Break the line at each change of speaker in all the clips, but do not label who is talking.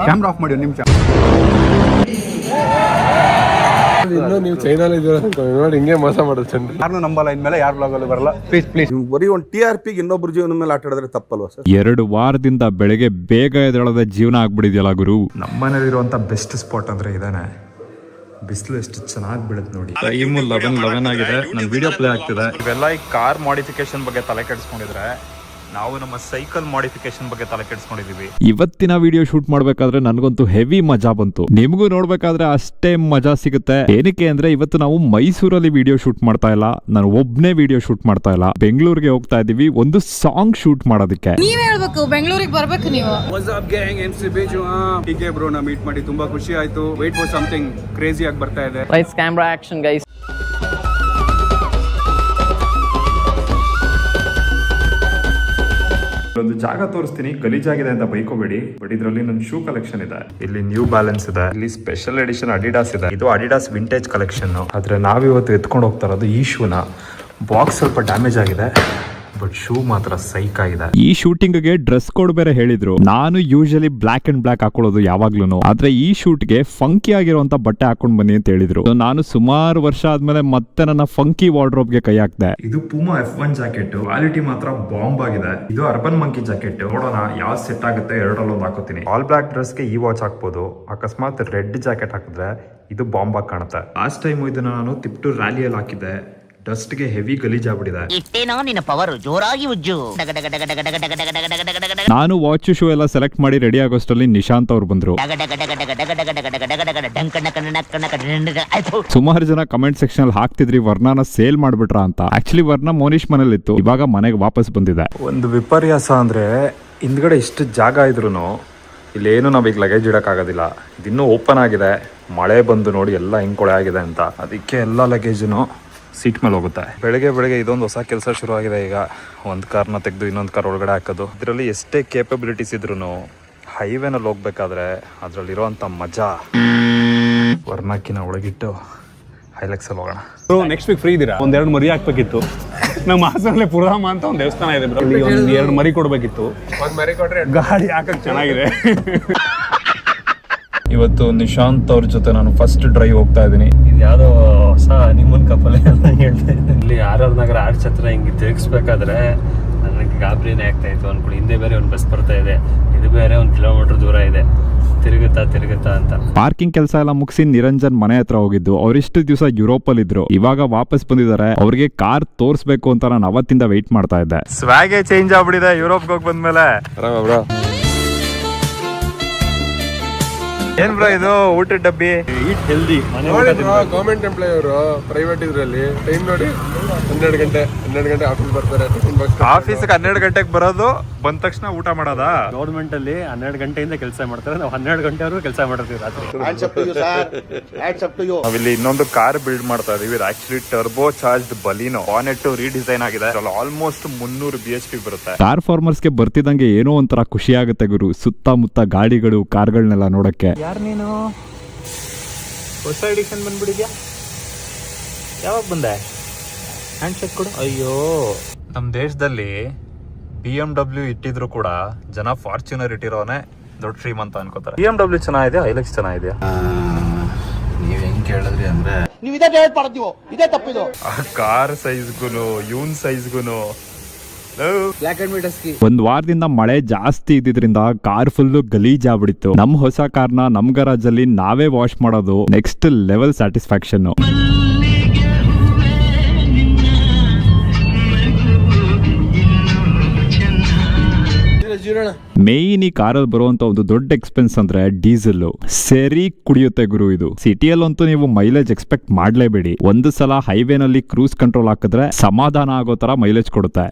Camera off ಮಾಡಿ ನಿಮಿಷ.
ಇನ್ನು ನೀವು ಚೈನಲ್ಲಿ ಇದ್ದೀರ ನೋಡಿ ಹಿಂಗೆ ಮೋಸ ಮಾಡೋದು ಚಂದ್ರ.
ಯಾರನ್ನೂ ನಂಬಲ್ಲ ಇನ್ಮೇಲೆ, ಯಾರು ಬ್ಲಾಗಲ್ಲೂ ಬರಲ್ಲ. ಪ್ಲೀಸ್
ಬರೀ ಒಂದು TRP ಇನ್ನೊಬ್ರು ಜೀವನ ಮೇಲೆ ಆಟ ಆಡಿದ್ರೆ ತಪ್ಪಲ್ವಾ ಸರ್?
2 ವಾರದಿಂದ ಬೆಳಗ್ಗೆ ಬೇಗ ಎದ್ದೇಳದ ಜೀವನ ಆಗ್ಬಿಡಿದ್ಯಲ್ಲ ಗುರು.
ನಮ್ಮನೇಲಿರುವಂತ ಬೆಸ್ಟ್ ಸ್ಪಾಟ್ ಅಂದ್ರೆ ಇದಾನೆ. ಬಿಸಿಲು ಎಷ್ಟು ಚೆನ್ನಾಗಿ ಬೀಳುತ್ತೆ ನೋಡಿ.
ಟೈಮ್ 11 ಆಗಿದೆ. ನನ್ನ ವಿಡಿಯೋ ಪ್ಲೇ ಆಗ್ತಿದೆ. ಇವೆಲ್ಲ ಈ ಕಾರ್ ಮಾಡಿಫಿಕೇಶನ್ ಬಗ್ಗೆ ತಲೆ ಕೆಡಿಸ್ಕೊಂಡಿದ್ರೆ, ನಾವು ನಮ್ಮ ಸೈಕಲ್ ಮಾಡಿಫಿಕೇಶನ್ ಬಗ್ಗೆ ತಲೆ ಕೆಡಿಸ್ಕೊಂಡಿದೀವಿ. ಇವತ್ತಿನ ವಿಡಿಯೋ ಶೂಟ್ ಮಾಡ್ಬೇಕಾದ್ರೆ ನನಗಂತೂ ಹೆವಿ ಮಜಾ ಬಂತು. ನಿಮಗೂ ನೋಡ್ಬೇಕಾದ್ರೆ ಅಷ್ಟೇ ಮಜಾ ಸಿಗುತ್ತೆ. ಏನಕ್ಕೆ ಅಂದ್ರೆ ಇವತ್ತು ನಾವು ಮೈಸೂರಲ್ಲಿ ವಿಡಿಯೋ ಶೂಟ್ ಮಾಡ್ತಾ ಇಲ್ಲ, ನಾನು ಒಬ್ನೇ ವಿಡಿಯೋ ಶೂಟ್ ಮಾಡ್ತಾ ಇಲ್ಲ. ಬೆಂಗಳೂರಿಗೆ ಹೋಗ್ತಾ ಇದೀವಿ ಒಂದು ಸಾಂಗ್ ಶೂಟ್ ಮಾಡೋದಕ್ಕೆ.
ನೀವ್ ಹೇಳ್ಬೇಕು, ಬೆಂಗಳೂರಿಗೆ ಬರ್ಬೇಕು ನೀವು.
ಹೀಗೆ ಬ್ರೋ ನಾ ಮೀಟ್ ಮಾಡಿ ತುಂಬಾ ಖುಷಿ ಆಯ್ತು. ವೇಟ್ ಫಾರ್ ಸಮಥಿಂಗ್ ಕ್ರೇಜಿ ಆಗಿ ಬರ್ತಾ ಇದೆ.
Lights, camera, action, guys.
ಒಂದು ಜಾಗ ತೋರಿಸ್ತೀನಿ, ಗಲೀಜಾಗಿದೆ ಅಂತ ಬೈಕೋಬೇಡಿ. ಬಟ್ ಇದರಲ್ಲಿ ನನ್ನ ಶೂ ಕಲೆಕ್ಷನ್ ಇದೆ. ಇಲ್ಲಿ ನ್ಯೂ ಬ್ಯಾಲೆನ್ಸ್ ಇದೆ, ಇಲ್ಲಿ ಸ್ಪೆಷಲ್ ಎಡಿಷನ್ ಅಡಿಡಾಸ್ ಇದೆ. ಇದು ಅಡಿಡಾಸ್ ವಿಂಟೇಜ್ ಕಲೆಕ್ಷನ್. ಆದ್ರೆ ನಾವಿವತ್ತು ಎತ್ಕೊಂಡು ಹೋಗ್ತಾ ಇರೋದು ಈ ಶೂನ. ಬಾಕ್ಸ್ ಸ್ವಲ್ಪ ಡ್ಯಾಮೇಜ್ ಆಗಿದೆ, ಬಟ್ ಶೂ ಮಾತ್ರ ಸೈಕ್ ಆಗಿದೆ.
ಈ ಶೂಟಿಂಗ್ ಗೆ ಡ್ರೆಸ್ ಕೋಡ್ ಬೇರೆ ಹೇಳಿದ್ರು. ನಾನು ಯೂಶಲಿ ಬ್ಲಾಕ್ ಅಂಡ್ ಬ್ಲಾಕ್ ಹಾಕೊಳ್ಳೋದು ಯಾವಾಗ್ಲೂ, ಆದ್ರೆ ಈ ಶೂಟ್ ಗೆ ಫಂಕಿ ಆಗಿರುವಂತ ಬಟ್ಟೆ ಹಾಕೊಂಡ್ ಬನ್ನಿ ಅಂತ ಹೇಳಿದ್ರು. ನಾನು ಸುಮಾರು ವರ್ಷ ಆದ್ಮೇಲೆ ಮತ್ತೆ ನನ್ನ ಫಂಕಿ ವಾರ್ಡ್ರೋಬ್ ಗೆ ಕೈ ಹಾಕ್ದೆ.
ಇದು ಪೂಮಾ F1 ಜಾಕೆಟ್. ಕ್ವಾಲಿಟಿ ಮಾತ್ರ ಬಾಂಬ್ ಆಗಿದೆ. ಇದು ಅರ್ಬನ್ ಮಂಕಿ ಜಾಕೆಟ್. ನೋಡೋಣ ಯಾವ ಸೆಟ್ ಆಗುತ್ತೆ, ಎರಡರಲ್ಲಿ ಒಂದು ಹಾಕೋತೀನಿ. ಆಲ್ ಬ್ಲಾಕ್ ಡ್ರೆಸ್ ಗೆ ಈ ವಾಚ್ ಹಾಕ್ಬೋದು. ಅಕಸ್ಮಾತ್ ರೆಡ್ ಜಾಕೆಟ್ ಹಾಕಿದ್ರೆ ಇದು ಬಾಂಬ್ ಆಗಿ ಕಾಣುತ್ತೆ. ಲಾಸ್ಟ್ ಟೈಮ್ ಇದನ್ನ ನಾನು ತಿಪ್ಟೂರ್ ರ್ಯಾಲಿಯಲ್ಲಿ ಹಾಕಿದ್ದೆ. ಡಸ್ಟ್ ಗೆ ಹೆವಿ ಗಲೀಜ್ ಆಗ್ಬಿಟ್ಟಿದೆ.
ಇಷ್ಟೇನೋ ನಿನ್ನ ಪವರ್, ಜೋರಾಗಿ ಉಜ್ಜು.
ನಾನು ವಾಚ್ ಶೂ ಎಲ್ಲ ಸೆಲೆಕ್ಟ್ ಮಾಡಿ ರೆಡಿ ಆಗೋಷ್ಟರಲ್ಲಿ ನಿಶಾಂತ್ ಅವ್ರು ಬಂದ್ರು. ಸುಮಾರು ಜನ ಕಮೆಂಟ್ ಸೆಕ್ಷನ್ ಅಲ್ಲಿ ಹಾಕ್ತಿದ್ರಿ ವರ್ಣನ ಸೇಲ್ ಮಾಡ್ಬಿಟ್ರ ಅಂತ. ಆಕ್ಚುಲಿ ವರ್ಣ ಮೋನಿಶ್ ಮನೇಲಿ ಇತ್ತು, ಇವಾಗ ಮನೆಗೆ ವಾಪಸ್ ಬಂದಿದೆ.
ಒಂದು ವಿಪರ್ಯಾಸ ಅಂದ್ರೆ ಹಿಂದ್ಗಡೆ ಇಷ್ಟು ಜಾಗ ಇದ್ರು ಇಲ್ಲೇನು ನಾವೀಗ ಲಗೇಜ್ ಇಡಕ್ಕಾಗೋದಿಲ್ಲ. ಇದಿನ್ನೂ ಓಪನ್ ಆಗಿದೆ. ಮಳೆ ಬಂದು ನೋಡಿ ಎಲ್ಲ ಹಿಂಗ್ ಕೊಳೆ ಆಗಿದೆ ಅಂತ, ಅದಕ್ಕೆ ಎಲ್ಲ ಲಗೇಜನು ಸೀಟ್ ಮೇಲೆ ಹೋಗುತ್ತೆ. ಬೆಳಗ್ಗೆ ಇದೊಂದು ಹೊಸ ಕೆಲಸ ಶುರು ಆಗಿದೆ. ಈಗ ಒಂದು ಕಾರ್ನ ತೆಗೆದು ಇನ್ನೊಂದು ಕಾರ್ ಒಳಗಡೆ ಹಾಕೋದು. ಇದರಲ್ಲಿ ಎಷ್ಟೇ ಕೇಪಬಿಲಿಟೀಸ್ ಇದ್ರು ಹೈವೇನಲ್ಲಿ ಹೋಗ್ಬೇಕಾದ್ರೆ ಅದ್ರಲ್ಲಿರುವಂತ ಮಜಾ ವರ್ಣಕ್ಕಿನ ಒಳಗಿಟ್ಟು ಹೈಲೆಕ್ಸ್ ಅಲ್ಲಿ ಹೋಗೋಣ.
ನೆಕ್ಸ್ಟ್ ವೀಕ್ ಫ್ರೀ ಇದೀರಾ? 2 ಮರಿ ಹಾಕ್ಬೇಕಿತ್ತು. ನಮ್ಮ ಹಾಸನಲ್ಲಿ ಪುರಾಮ ಅಂತ ಒಂದು ದೇವಸ್ಥಾನ ಇದೆ ಬ್ರೋ, ಇಲ್ಲಿ 2 ಮರಿ ಕೊಡ್ಬೇಕಿತ್ತು.
ಒಂದ್ ಮರಿ ಕೊಟ್ರೆ
ಗಾಡಿ ಹಾಕಕ್ ಚೆನ್ನಾಗಿದೆ.
ಇವತ್ತು ನಿಶಾಂತ್ ಅವ್ರ ಜೊತೆ ನಾನು ಫಸ್ಟ್ ಡ್ರೈವ್ ಹೋಗ್ತಾ ಇದ್ದೀನಿ.
ಇದು ಯಾವ್ದೋ ಹೊಸ ನಿಮ್ಮನ್ ಕಪಲ್ ಹೇಳ್ತಾ ಇದ್ದೆ. ಇಲ್ಲಿ RR ನಗರ ಆರ್ಚ್ ಹತ್ರ ಹಿಂಗೆ ತಿರುಗಿಸ್ಬೇಕಾದ್ರೆ ನನಗೆ ಗಾಬರಿನೇ ಆಗ್ತಾ ಇತ್ತು ಅನ್ಕೊಳ್ಳಿ. ಹಿಂದೆ ಬೇರೆ ಒಂದು ಬಸ್ ಬರ್ತಾ ಇದೆ, ಇದು ಬೇರೆ 1 ಕಿಲೋಮೀಟರ್ ದೂರ ಇದೆ. ತಿರುಗುತ್ತಾ ಅಂತ
ಪಾರ್ಕಿಂಗ್ ಕೆಲಸ ಎಲ್ಲ ಮುಗಿಸಿ ನಿರಂಜನ್ ಮನೆ ಹತ್ರ ಹೋಗಿದ್ದು. ಅವ್ರಿಷ್ಟು ದಿವಸ ಯುರೋಪ್ ಅಲ್ಲಿ ಇದ್ರು, ಇವಾಗ ವಾಪಸ್ ಬಂದಿದ್ದಾರೆ. ಅವ್ರಿಗೆ ಕಾರ್ ತೋರ್ಸ್ಬೇಕು ಅಂತ ನಾನು ಅವತ್ತಿಂದ ವೆಯ್ಟ್ ಮಾಡ್ತಾ ಇದ್ದೆ.
ಸ್ವಾಗೇ ಚೇಂಜ್ ಆಗ್ಬಿಟ್ಟಿದೆ ಯುರೋಪ್ ಹೋಗಿ ಬಂದ್ಮೇಲೆ. ಏನ್ ಬ್ರೋ ಇದು ಊಟದ ಡಬ್ಬಿ?
Eat healthy.
ಗವರ್ಮೆಂಟ್ ಎಂಪ್ಲಾಯ್ ಅವರು ಪ್ರೈವೇಟ್ ಇದ್ರಲ್ಲಿ ಟೈಮ್ ನೋಡಿ 12 ಗಂಟೆ ಆಫೀಸ್ ಬರ್ತಾರೆ.
ಆಫೀಸ್ಗೆ 12 ಗಂಟೆಗೆ ಬರೋದು, ಬಂದ ತಕ್ಷಣ ಊಟ ಮಾಡೋದಾ?
ಗೌರ್ಮೆಂಟ್ ಅಲ್ಲಿ 12 ಗಂಟೆಯಿಂದ ಕೆಲಸ ಮಾಡ್ತಾರೆ, ನಾವು 12 ಗಂಟೆವರೆಗೂ ಕೆಲಸ ಮಾಡ್ತೀವಿ ರಾತ್ರಿ.
ನಾವಿಲ್ಲಿ ಇನ್ನೊಂದು ಕಾರ್ ಬಿಲ್ಡ್ ಮಾಡ್ತಾ ಇದೀವಿ. Actually turbo charged ಬಲಿನೋ. Bonnet redesign ಆಗಿದೆ. ಆಲ್ಮೋಸ್ಟ್ 300 BHP ಬರುತ್ತೆ.
ಕಾರ್ ಫಾರ್ಮರ್ಸ್ ಗೆ ಬರ್ತಿದಂಗೆ ಏನೋ ಒಂಥರ ಖುಷಿ ಆಗುತ್ತೆ ಗುರು, ಸುತ್ತಮುತ್ತ ಗಾಡಿಗಳು ಕಾರ್ಗಳನ್ನೆಲ್ಲ ನೋಡಕ್ಕೆ.
ಯಾರು ನೀನು? ಹೊಸ ಎಡಿಷನ್ ಬಂದ್ಬಿಟ್ಟಿದ್ಯಾ? ಯಾವಾಗ ಬಂದೆ? ಹ್ಯಾಂಡ್ ಶೇಕ್ ಕೊಡು. ಅಯ್ಯೋ,
ನಮ್ಮ ದೇಶದಲ್ಲಿ BMW ಇಟ್ಟಿದ್ರು ಕೂಡ ಜನ ಫಾರ್ಚುನರ್ ಇಟ್ಟಿರೋನೆ ದೊಡ್ಡ ಶ್ರೀಮಂತ ಅನ್ಕೋತಾರೆ. BMW ಚೆನ್ನಾಗಿದೆ, ಹೈಲೆಕ್ಸ್ ಚೆನ್ನಾಗಿದೆ.
ನೀವ್ ಹೆಂಗ್ ಕೇಳಿದ್ರಿ ಅಂದ್ರೆ
ನೀವು ಇದೇ ಡೇಟ್ ಮಾಡ್ತೀವೋ, ಇದೇ ತಪ್ಪಿದು.
ಕಾರ್ ಸೈಜ್ಗುನು ಇವನ್ ಸೈಜ್ಗುನು
ಒಂದ್ ವಾರದಿಂದ ಮಳೆ ಜಾಸ್ತಿ ಇದ್ದಿದ್ರಿಂದ ಕಾರ್ ಫುಲ್ ಗಲೀಜ್ ಆಗ್ಬಿಡಿತ್ತು. ನಮ್ ಹೊಸ ಕಾರ್ನ ನಮ್ ಗರಾಜ್ ಅಲ್ಲಿ ನಾವೇ ವಾಶ್ ಮಾಡೋದು ನೆಕ್ಸ್ಟ್ ಲೆವೆಲ್ ಸ್ಯಾಟಿಸ್ಫ್ಯಾಕ್ಷನ್. ಮೇನ್ ಈ ಕಾರಲ್ಲಿ ಬರುವಂತ ಒಂದು ದೊಡ್ಡ ಎಕ್ಸ್ಪೆನ್ಸ್ ಅಂದ್ರೆ ಡೀಸೆಲ್. ಸರಿ ಕುಡಿಯುತ್ತೆ ಗುರು ಇದು. ಸಿಟಿಯಲ್ಲಂತೂ ನೀವು ಮೈಲೇಜ್ ಎಕ್ಸ್ಪೆಕ್ಟ್ ಮಾಡ್ಲೇಬೇಡಿ. ಒಂದು ಸಲ ಹೈವೇನಲ್ಲಿ ಕ್ರೂಸ್ ಕಂಟ್ರೋಲ್ ಹಾಕಿದ್ರೆ ಸಮಾಧಾನ ಆಗೋ ತರ ಮೈಲೇಜ್ ಕೊಡುತ್ತೆ.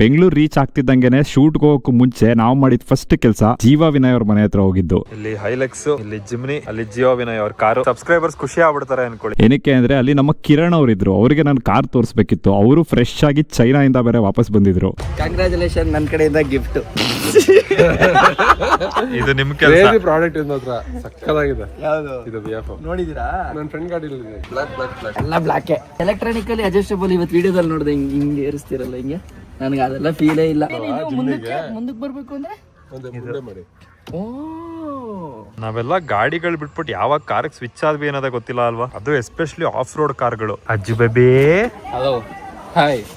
ಬೆಂಗಳೂರು ರೀಚ್ ಆಗ್ತಿದ್ದಂಗೆನೆ ಶೂಟ್ಗೆ ಹೋಗಕ್ಕೂ ಮುಂಚೆ ನಾವು ಮಾಡಿದ ಫಸ್ಟ್ ಕೆಲಸ ಜೀವ ವಿನಯ್ ಅವ್ರ ಮನೆ ಹತ್ರ ಹೋಗಿದ್ದು.
ಇಲ್ಲಿ ಹೈಲೆಕ್ಸ್, ಇಲ್ಲಿ ಜಿಮ್ನಿ, ಅಲ್ಲಿ ಜೀವ ವಿನಯ್ ಅವ್ರ ಕಾರು. ಸಬ್ಸ್ಕ್ರೈಬರ್ಸ್ ಖುಷಿ ಆಗ್ಬಿಡ್ತಾರೆ ಅನ್ಕೊಳ್ಳಿ.
ಏನಕ್ಕೆ ಅಂದ್ರೆ ಅಲ್ಲಿ ನಮ್ಮ ಕಿರಣ್ ಅವ್ರು ಇದ್ರು, ಅವ್ರಿಗೆ ನಾನು ಕಾರ್ ತೋರಿಸ್ಬೇಕಿತ್ತು. ಅವರು ಫ್ರೆಶ್ ಆಗಿ ಚೈನಾ ಇಂದ ಬೇರೆ ವಾಪಸ್ ಬಂದಿದ್ರು.
ಕಂಗ್ರಾಚುಲೇಷನ್ ನನ್ನ ಕಡೆಯಿಂದ ಗಿಫ್ಟ್.
ಇದು ನಿಮ್ ಕೆಲಸ.
ಪ್ರಾಡಕ್ಟ್ ಇದ್ ಮಾತ್ರ ಸಕ್ಕತ್ತಾಗಿದೆ.
ಯಾವುದು
ಇದು BF
ನೋಡಿದೀರಾ?
ನನ್ನ ಫ್ರೆಂಡ್ ಗಾಡಿ ಬ್ಲಾಕ್
ಎಲ್ಲ ಬ್ಲಾಕ್. Electronically adjustable. ಇವತ್ತು ವಿಡಿಯೋದಲ್ಲಿ ನೋಡಿದೆ ಹಿಂಗೆ ಏರಿಸ್ತಿರಲ್ಲ, ಹಿಂಗೆ ನನಗೆ ಅದೆಲ್ಲ ಫೀಲೇ ಇಲ್ಲ.
ಮುಂದಕ್ಕೆ ಬರ್ಬೇಕು ಅಂದ್ರೆ
ಒಂದು ಮುಂದೆ ಮಾಡಿ.
ನಾವೆಲ್ಲ ಗಾಡಿಗಳು ಬಿಟ್ಬಿಟ್ಟು ಯಾವಾಗ ಕಾರ್ಗೆ ಸ್ವಿಚ್ ಆದ್ವಿ ಅನ್ನೋದೇ ಗೊತ್ತಿಲ್ಲ ಅಲ್ವಾ. ಅದು ಎಸ್ಪೆಷಲಿ ಆಫ್ ರೋಡ್ ಕಾರ್ಗಳು. ಅಜ್ಜು ಬೇಬಿ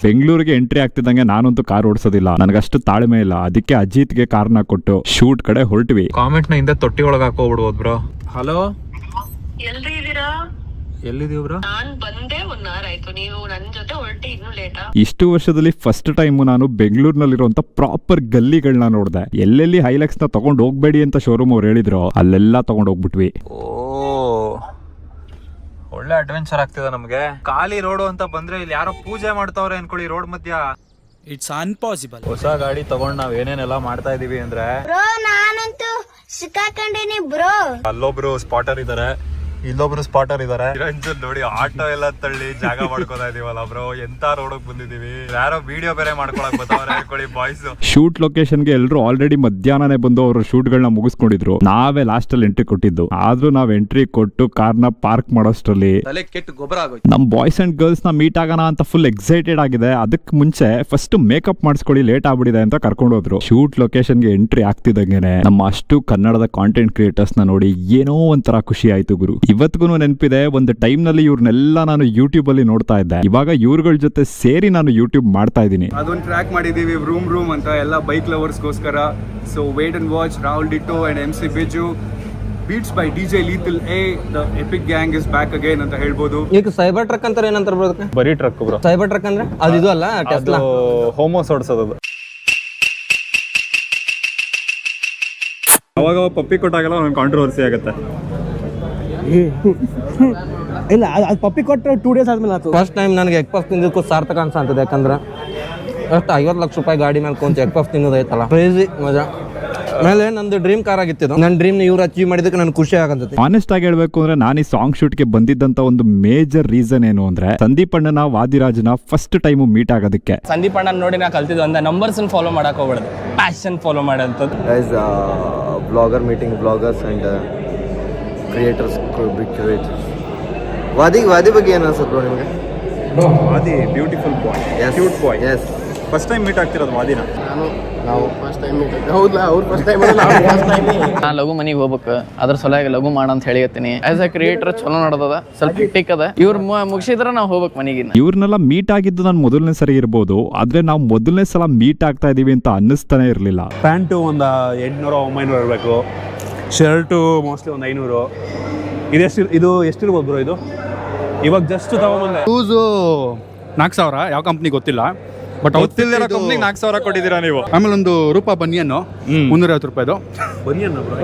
ಬೆಂಗಳೂರಿಗೆ ಎಂಟ್ರಿ ಆಗ್ತಿದ್ದಂಗೆ ನಾನಂತೂ ಕಾರ್ ಓಡಿಸೋದಿಲ್ಲ, ನನಗಷ್ಟು ತಾಳ್ಮೆ ಇಲ್ಲ. ಅದಕ್ಕೆ ಅಜಿತ್ಗೆ ಕಾರ್ನ ಕೊಟ್ಟು ಶೂಟ್ ಕಡೆ ಹೊರಟ್ವಿ. ಕಾಮೆಂಟ್ ನ ಹಿಂದೆ ತೊಟ್ಟಿ ಒಳಗೆ ಹಾಕೋಬಿಡ್ಬೋದು ಬ್ರೋ. ಹಲೋ, ಎಲ್ಲಿದೀವ್ ಬ್ರೋ? ಇಷ್ಟು ವರ್ಷದಲ್ಲಿ ಫಸ್ಟ್ ಟೈಮ್ ನಾನು ಬೆಂಗಳೂರಿನಲ್ಲಿರುವಂತ ಪ್ರಾಪರ್ ಗಲ್ಲಿಗಳನ್ನ ನೋಡ್ದೆ. ಎಲ್ಲೆಲ್ಲಿ ಹೈಲಕ್ಸ್ ನ ತಗೊಂಡ್ ಹೋಗ್ಬೇಡಿ ಅಂತ ಶೋರೂಮ್ ಅವ್ರು ಹೇಳಿದ್ರು ಅಲ್ಲೆಲ್ಲ ತಗೊಂಡ್ ಹೋಗ್ಬಿಟ್ವಿ. ಒಳ್ಳೆ ಅಡ್ವೆಂಚರ್ ಆಗ್ತಿದೆ ನಮ್ಗೆ. ಖಾಲಿ ರೋಡು ಅಂತ ಬಂದ್ರೆ ಇಲ್ಲಿ ಯಾರೋ ಪೂಜೆ ಮಾಡ್ತಾವ್ರೆ ಅನ್ಕೊಳ್ಳಿ ರೋಡ್ ಮಧ್ಯ.
It's impossible.
ಹೊಸ ಗಾಡಿ ತಗೊಂಡ್ ನಾವ್ ಏನೇನೆಲ್ಲ ಮಾಡ್ತಾ ಇದೀವಿ ಅಂದ್ರೆ,
ನಾನಂತೂ ಸಿಕ್ಕಾಕೊಂಡೇನಿ ಬ್ರೋ.
ಅಲ್ಲೊಬ್ರು ಸ್ಪಾಟರ್ ಇದಾರೆ, ಇಲ್ಲೊಬ್ರು ಸ್ಪಾಟರ್ ಇದಾರೆ. ನಿರಂಜನ್ ನೋಡಿ ಆಟೋ ಎಲ್ಲ ತಳ್ಳಿ ಜಾಗ ಮಾಡ್ಕೋತಾ ಇದೀವಲ್ಲ ಬ್ರೋ, ಎಂತ ರೋಡಕ್ ಬಂದಿದೀವಿ. ಯಾರೋ ವಿಡಿಯೋ ಬೇರೆ ಮಾಡ್ಕೊಳಕ್ ಬರ್ತಾವ್ರೆ ಅನ್ಕೊಳ್ಳಿ ಬಾಯ್ಸ್. ಶೂಟ್ ಲೊಕೇಶನ್ ಗೆ ಎಲ್ರು ಆಲ್ರೆಡಿ ಮಧ್ಯಾಹ್ನನೇ ಬಂದು ಅವ್ರ ಶೂಟ್ ಗಳನ್ನ ಮುಗಿಸ್ಕೊಂಡಿದ್ರು. ನಾವೇ ಲಾಸ್ಟ್ ಅಲ್ಲಿ ಎಂಟ್ರಿ ಕೊಟ್ಟಿದ್ದು. ಆದ್ರೂ ನಾವ್ ಎಂಟ್ರಿ ಕೊಟ್ಟು ಕಾರ್ನ ಪಾರ್ಕ್ ಮಾಡೋಷ್ಟ್ರಲ್ಲಿ ನಮ್ ಬಾಯ್ಸ್ ಅಂಡ್ ಗರ್ಲ್ಸ್ ನ ಮೀಟ್ ಆಗೋಣ ಅಂತ ಫುಲ್ ಎಕ್ಸೈಟೆಡ್ ಆಗಿದೆ. ಅದಕ್ ಮುಂಚೆ ಫಸ್ಟ್ ಮೇಕಪ್ ಮಾಡಿಸ್ಕೊಳ್ಳಿ, ಲೇಟ್ ಆಗ್ಬಿಡಿದೆ ಅಂತ ಕರ್ಕೊಂಡು ಹೋದ್ರು. ಶೂಟ್ ಲೊಕೇಶನ್ ಗೆ ಎಂಟ್ರಿ ಆಗ್ತಿದಂಗೆನೆ ನಮ್ಮ ಅಷ್ಟು ಕನ್ನಡದ ಕಾಂಟೆಂಟ್ ಕ್ರಿಯೇಟರ್ಸ್ ನ ನೋಡಿ ಏನೋ ಒಂಥರ ಖುಷಿ ಆಯ್ತು ಗುರು. ಇವತ್ತಿಗೂ ನೆನಪಿದೆ, ಒಂದು ಟೈಮ್ ನಲ್ಲಿ ಇವ್ರನ್ನೆಲ್ಲ ನಾನು ಯೂಟ್ಯೂಬ್ ಅಲ್ಲಿ ನೋಡ್ತಾ ಇದ್ದೆ. ಇವಾಗ ಇವ್ರಗಳ ಜೊತೆ ಸೇರಿ ನಾನು ಯೂಟ್ಯೂಬ್ ಮಾಡ್ತಾ ಇದ್ದೀನಿ.
ಅದೊಂದು ಟ್ರ್ಯಾಕ್ ಮಾಡಿದೀವಿ, ರೂಮ್ ಅಂತ, ಎಲ್ಲ ಬೈಕ್ ಲವರ್ಸ್ಗೋಸ್ಕರ. So wait and watch Rahul Dito and MC Biju, beats by DJ Lethal A, the epic gang is back again ಅಂತ ಹೇಳ್ಬೋದು.
ಈಗ ಸೈಬರ್ ಟ್ರಕ್ ಅಂತಾರೆ, ಏನಂತಾರೆ ಬ್ರೋ?
ಬರೀ ಟ್ರಕ್ ಬ್ರೋ.
ಸೈಬರ್ ಟ್ರಕ್ ಅಂದ್ರೆ ಅದು ಇದು ಅಲ್ಲ, ಟೆಸ್ಲಾ
ಹೋಮೋಸ್ ಓಡಿಸೋದು. ಅವಾಗ ಪಪ್ಪಿ ಕೊಟ್ಟಾಗೆಲ್ಲ ಒಂದು ಕಾಂಟ್ರವರ್ಸಿ ಆಗುತ್ತೆ.
ಇಲ್ಲ, ಅದು ಪಪ್ಪಿ ಕೊಟ್ಟರೆ 2 days ಆದ್ಮೇಲೆ ಆಯ್ತು. ಫಸ್ಟ್ ಟೈಮ್ ನನಗೆ ಎಗ್ ಪಫ್ ತಿಂದಿದ್ದಕ್ಕೂ ಸಾರ್ಥಕ ಅನ್ಸಂತದೆ. ಯಾಕಂದ್ರೆ ಅಷ್ಟು 50 ಲಕ್ಷ ರೂಪಾಯಿ ಗಾಡಿ ಮೇಲೆ ಕೊಂಚ ಎಗ್ ಪಫ್ ತಿನ್ನೋದೈತಲ್ಲ, ಕ್ರೇಜಿ ಮಜಾ. ಆಮೇಲೆ ನಂದು ಡ್ರೀಮ್ ಕಾರ್ ಆಗಿತ್ತು. ನನ್ನ ಡ್ರೀಮ್ ಇವ್ರು ಅಚೀವ್ ಮಾಡಿದಕ್ಕೆ ನನಗೆ ಖುಷಿ ಆಗಂತೈತಿ.
ಆನೆಸ್ಟ್ ಆಗಿ ಹೇಳ್ಬೇಕು ಅಂದ್ರೆ ನಾನು ಈ ಸಾಂಗ್ ಶೂಟ್ ಗೆ ಬಂದಿದ್ದಂತ ಒಂದು ಮೇಜರ್ ರೀಸನ್ ಏನು ಅಂದ್ರೆ, ಸಂದೀಪ್ ಅಣ್ಣನ ವಾದಿರಾಜ್ನ ಫಸ್ಟ್ ಟೈಮ್ ಮೀಟ್ ಆಗೋದಕ್ಕೆ.
ಸಂದೀಪ್ ಅಣ್ಣ ನೋಡಿ ನಾ ಕಲ್ತಿದ್ದು ಅಂದ್ರೆ ನಂಬರ್ಸ್ ಫಾಲೋ ಮಾಡಕ್ ಹೋಗ್ಬಾರ್ದು, ಪ್ಯಾಷನ್ ಫಾಲೋ ಮಾಡೋಂಥದ್ದು.
Blogger meeting bloggers and creators, big creators. Vadi ಬಗ್ಗೆ ಏನು ಅನ್ಸುತ್ತೆ ಬ್ರೋ ನಿಮಗೆ?
Vadi beautiful boy, cute boy.
Yes,
first time meet ಆಗ್ತಿರೋದು ವಾದಿನ.
ನಾವು ಫಸ್ಟ್ ಟೈಮ್ ಹೌದಾ? ಅವ್ರು ಫಸ್ಟ್ ಟೈಮ್
ನಾನು ಲಘು ಮನೆಗೆ ಹೋಗ್ಬೇಕು, ಅದ್ರ ಸಲುವಾಗಿ ಲಘು ಮಾಡ ಅಂತ ಹೇಳಿರ್ತೀನಿ. ಆಸ್ ಎ ಕ್ರಿಯೇಟರ್ ಚಲೋ ನಡೆದದ, ಸ್ವಲ್ಪ ಹಿಟ್ಟಿಕ್ ಅದ. ಇವ್ರು ಮುಗಿಸಿದ್ರೆ ನಾವು ಹೋಗ್ಬೇಕು ಮನೆಗೆ.
ಇವ್ರನ್ನೆಲ್ಲ ಮೀಟ್ ಆಗಿದ್ದು ನಾನು ಮೊದಲನೇ ಸರಿ ಇರ್ಬೋದು, ಆದ್ರೆ ನಾವು ಮೊದಲನೇ ಸಲ ಮೀಟ್ ಆಗ್ತಾ ಇದೀವಿ ಅಂತ ಅನ್ನಿಸ್ತಾನೆ ಇರಲಿಲ್ಲ.
ಪ್ಯಾಂಟು ಒಂದು 800-900 ಇರಬೇಕು. ಶರ್ಟು ಮೋಸ್ಟ್ಲಿ ಒಂದು 500. ಇದು ಎಷ್ಟಿರ್ಬೋದು ಬ್ರೋ? ಇದು ಇವಾಗ ಜಸ್ಟ್ ತಗೊಂಬಂದೆ.
ಶೂಸು 4000, ಯಾವ ಕಂಪ್ನಿ ಗೊತ್ತಿಲ್ಲ, ಬಟ್
ಗೊತ್ತಿಲ್ಲದಿರೋ ಕಂಪ್ನಿಗೆ 4000 ಕೊಟ್ಟಿದ್ದೀರಾ ನೀವು.
ಆಮೇಲೆ ಒಂದು ರೂಪಾಯಿ ಬನಿಯನ್ನು 350 ರೂಪಾಯಿದು
ಬನಿಯನ್ನ ಬ್ರೋ.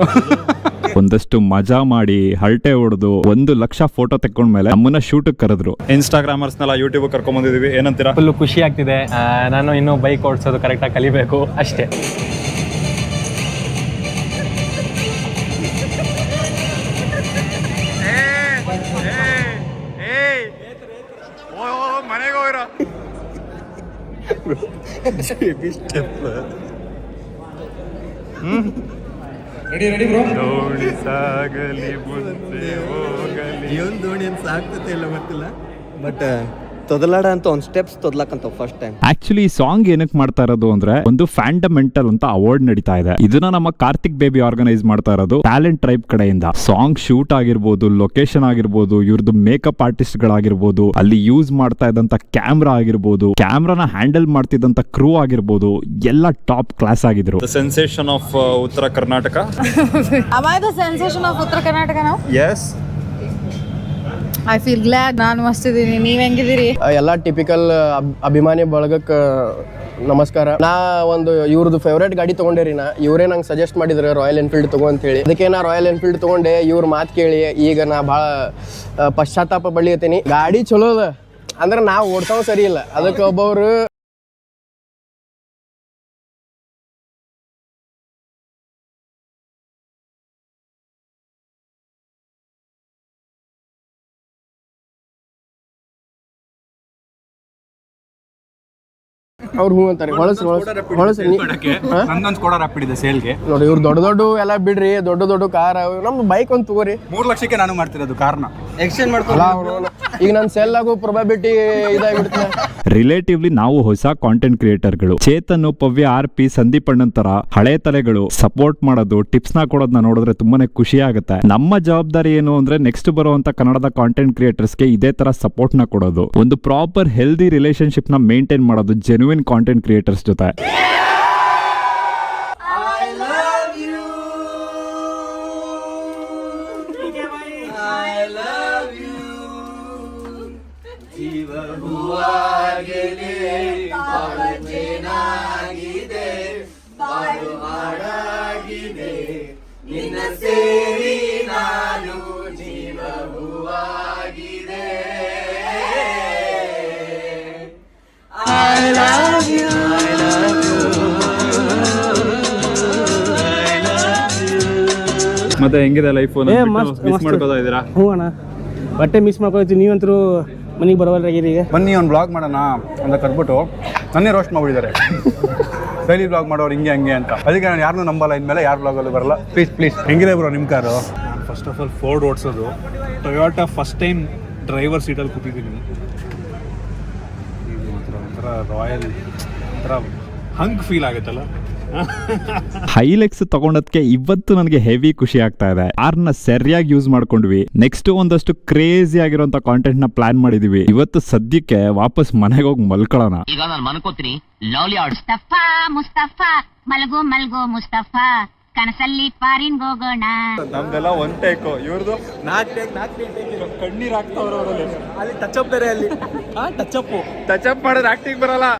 ಒಂದಷ್ಟು ಮಜಾ ಮಾಡಿ ಹರಟೆ ಹೊಡೆದು 1 ಲಕ್ಷ ಫೋಟೋ ತೆಕ್ಕೊಂಡ್ಮೇಲೆ ನಮ್ಮನ್ನ ಶೂಟ್ ಕರೆದ್ರು. ಇನ್ಸ್ಟಾಗ್ರಾಮರ್ಸ್ನೆಲ್ಲ ಯೂಟ್ಯೂಬ್ ಕರ್ಕೊಂಡ್ ಬಂದಿದೀವಿ. ಏನಂತೀರಾ?
ಫುಲ್ ಖುಷಿ ಆಗ್ತಿದೆ. ನಾನು ಇನ್ನೂ ಬೈಕ್ ಓಡಿಸೋದು ಕರೆಕ್ಟಾಗಿ ಕಲಿಬೇಕು ಅಷ್ಟೇ.
ದೋಣಿ ಸಾಗಲಿ ಮುಂದೆ ಹೋಗಲಿ.
ದೋಣಿ ಅಂತ ಸಾಕ್ತತೆ ಇಲ್ಲ ಗೊತ್ತಿಲ್ಲ, ಬಟ್ ತೊದಲಾಡ ಅಂತ ಒಂದು ಸ್ಟೆಪ್ಸ್ ತೊದಲಕ್ಕಂತ ಫಸ್ಟ್ ಟೈಮ್.
ಆಕ್ಚುಲಿ ಈ ಸಾಂಗ್ ಏನಕ್ಕೆ ಮಾಡ್ತಾ ಇರೋದು ಅಂದ್ರೆ, ಒಂದು ಫ್ಯಾಂಡಮೆಂಟಲ್ ಅಂತ ಅವಾರ್ಡ್ ನಡೀತಾ ಇದೆ. ಇದನ್ನ ನಮ್ಮ ಕಾರ್ತಿಕ್ ಬೇಬಿ ಆರ್ಗನೈಸ್ ಮಾಡ್ತಾ ಇರೋದು ಟ್ಯಾಲೆಂಟ್ ಟ್ರೈಬ್ ಕಡೆಯಿಂದ. ಸಾಂಗ್ ಶೂಟ್ ಆಗಿರ್ಬೋದು, ಲೊಕೇಶನ್ ಆಗಿರ್ಬೋದು, ಇವ್ರದ್ದು ಮೇಕಪ್ ಆರ್ಟಿಸ್ಟ್ ಗಳಾಗಿರ್ಬೋದು, ಅಲ್ಲಿ ಯೂಸ್ ಮಾಡ್ತಾ ಇದ್ದಂತ ಕ್ಯಾಮ್ರಾ ಆಗಿರ್ಬೋದು, ಕ್ಯಾಮ್ರಾನ ಹ್ಯಾಂಡಲ್ ಮಾಡ್ತಿದ್ದಂತ ಕ್ರೂ ಆಗಿರ್ಬೋದು, ಎಲ್ಲ ಟಾಪ್ ಕ್ಲಾಸ್ ಆಗಿದ್ರು. ಸೆನ್ಸೇಷನ್ ಆಫ್ ಉತ್ತರ Karnataka.
Am I the sensation of Uttara Karnataka now?
Yes.
I feel glad. ನಾನು ಮಸ್ತಿದ್ದೀನಿ, ನೀವ್ ಹೆಂಗಿದ್ದೀರಿ?
ಎಲ್ಲ ಟಿಪಿಕಲ್ ಅಭಿಮಾನಿ ಬಳಗಕ್ಕೆ ನಮಸ್ಕಾರ. ನಾ ಒಂದು ಇವ್ರದ್ದು ಫೇವ್ರೇಟ್ ಗಾಡಿ ತಗೊಂಡೇರಿ. ಇವರೇ ನಂಗೆ ಸಜೆಸ್ಟ್ ಮಾಡಿದ್ರು ರಾಯಲ್ ಎನ್ಫೀಲ್ಡ್ ತಗೋ ಅಂತ ಹೇಳಿ. ಅದಕ್ಕೆ ನಾ ರಾಯಲ್ ಎನ್ಫೀಲ್ಡ್ ತಗೊಂಡೆ. ಇವ್ರ ಮಾತು ಕೇಳಿ ಈಗ ನಾ ಭಾಳ ಪಶ್ಚಾತ್ತಾಪ ಪಡ್ಲಿಕತ್ತೀನಿ. ಗಾಡಿ ಚಲೋ ಅದ, ಅಂದ್ರೆ ನಾ ಓಡ್ತಾವ್ ಸರಿ ಇಲ್ಲ. ಅದಕ್ಕೆ ಒಬ್ಬರು ಅವ್ರು ಹೂ ಅಂತಾರೆ.
ನಂದೊಂದು ಸ್ಕೋಡಾ ರ್ಯಾಪಿಡ್ ಇದೆ ಸೇಲ್ಗೆ.
ನೋಡಿ ಇವ್ರು ದೊಡ್ಡ ದೊಡ್ಡ ಎಲ್ಲ ಬಿಡ್ರಿ, ದೊಡ್ಡ ದೊಡ್ಡ ಕಾರ್. ನಮ್ದು ಬೈಕ್ ಒಂದು ತಗೋರಿ.
3 ಲಕ್ಷಕ್ಕೆ ನಾನು ಮಾಡ್ತಿರೋದು ಕಾರ್ನ.
ಎಕ್ಸ್ಚೇಂಜ್ ಮಾಡ್ಕೊಳ್ಳ. ಈಗ ನನ್ನ ಸೆಲ್ ಆಗೋ ಪ್ರೊಬಬಿಲಿಟಿ ಇದಾಗ್ಬಿಡ್ತದೆ.
ರಿಲೇಟಿವ್ಲಿ ನಾವು ಹೊಸ ಕಾಂಟೆಂಟ್ ಕ್ರಿಯೇಟರ್ಗಳು. ಚೇತನ್, ಪವ್ಯ, RP, ಸಂದೀಪ್ ಅಣ್ಣನ್ ತರ ಹಳೆ ತಲೆಗಳು ಸಪೋರ್ಟ್ ಮಾಡೋದು, ಟಿಪ್ಸ್ ನ ಕೊಡೋದನ್ನ ನೋಡಿದ್ರೆ ತುಂಬಾನೇ ಖುಷಿ ಆಗುತ್ತೆ. ನಮ್ಮ ಜವಾಬ್ದಾರಿ ಏನು ಅಂದ್ರೆ ನೆಕ್ಸ್ಟ್ ಬರುವಂತ ಕನ್ನಡದ ಕಾಂಟೆಂಟ್ ಕ್ರಿಯೇಟರ್ಸ್ಗೆ ಇದೇ ತರ ಸಪೋರ್ಟ್ ನ ಕೊಡೋದು, ಒಂದು ಪ್ರಾಪರ್ ಹೆಲ್ದಿ ರಿಲೇಶನ್ಶಿಪ್ ನ ಮೇಂಟೈನ್ ಮಾಡೋದು ಜೆನ್ಯೂನ್ ಕಾಂಟೆಂಟ್ ಕ್ರಿಯೇಟರ್ಸ್ ಜೊತೆ. ಮತ್ತೆ ಹೆಂಗಿದೆ ಲೈಫ್? ಮಿಸ್ ಮಾಡ್ಕೋತಾ ಇದ್ದೀರಾ?
ಹ್ಞೂ ಅಣ್ಣ, ಬಟ್ಟೆ ಮಿಸ್ ಮಾಡ್ಕೊಳ್ತೀವಿ. ನೀವಂತರೂ ಮನೆಗೆ ಬರೋವಲ್ಲಾಗಿರಿ. ಈಗ
ಬನ್ನಿ ಒಂದು ಬ್ಲಾಗ್ ಮಾಡೋಣ ಅಂತ ಕರ್ಬಿಟ್ಟು ನನ್ನೇ ರೋಸ್ಟ್ ಮಾಡಿಬಿಟ್ಟಿದ್ದಾರೆ. ಡೈಲಿ ಬ್ಲಾಗ್ ಮಾಡೋರು ಹಿಂಗೆ ಹಂಗೆ ಅಂತ. ಅದಕ್ಕೆ ನಾನು ಯಾರನ್ನೂ ನಂಬಲ್ಲ, ಇನ್ಮೇಲೆ ಯಾರು ಬ್ಲಾಗಲ್ಲೂ ಬರಲ್ಲ. ಪ್ಲೀಸ್. ಹೆಂಗಿದೆ ಬ್ರೋ ನಿಮ್ಮ car?
First of all Ford ಓಡಿಸೋದು, ಟೊಯೋಟಾ ಫಸ್ಟ್ ಟೈಮ್ ಡ್ರೈವರ್ ಸೀಟಲ್ಲಿ ಕೂತಿದ್ದೀನಿ. ಇದು ಒಂಥರ ರಾಯಲ್, ಒಂಥರ ಹಂಗ್ ಫೀಲ್ ಆಗುತ್ತಲ್ಲ.
ಹೈಲೆಕ್ಸ್ ತಗೊಂಡದಕ್ಕೆ ಇವತ್ತು ನನಗೆ ಹೆವಿ ಖುಷಿ ಆಗ್ತಾ ಇದೆ. ಕಾರ್ನ ಸರಿಯಾಗಿ ಯೂಸ್ ಮಾಡ್ಕೊಂಡ್ವಿ. ನೆಕ್ಸ್ಟ್ ಒಂದಷ್ಟು ಕ್ರೇಜಿ ಆಗಿರುವಂತ ಕಾಂಟೆಂಟ್ ನ ಪ್ಲಾನ್ ಮಾಡಿದೀವಿ. ಇವತ್ತು ಸದ್ಯಕ್ಕೆ ವಾಪಸ್ ಮನೆಗೆ ಹೋಗಿ ಮಲ್ಕೊಳ್ಳೋಣ.
ಈಗ ನಾನು ಮನ್ಕೋತೀನಿ. ಮುಸ್ತಫಾ ಮುಸ್ತಫಾ ಮಲ್ಗೋ ಮಲ್ಗೋ ಮುಸ್ತಫಾ, ಕನಸಲ್ಲಿ ಫಾರಿನ್ ಹೋಗೋಣ.
ನಮ್ದೆಲ್ಲ ಒನ್ ಟೇಕು, ಇವ್ರದ್ದು 4 ಟೇಕ್ ಕಣ್ಣೀರ್ ಹಾಕ್ತವ್ರ. ಅಲ್ಲಿ ಟಚ್ ಅಪ್ ಬೇರೆ, ಅಲ್ಲಿ ಟಚ್ ಅಪ್ ಮಾಡಿದ್ರೆ ಆಕ್ಟಿಂಗ್ ಬರಲ್ಲ.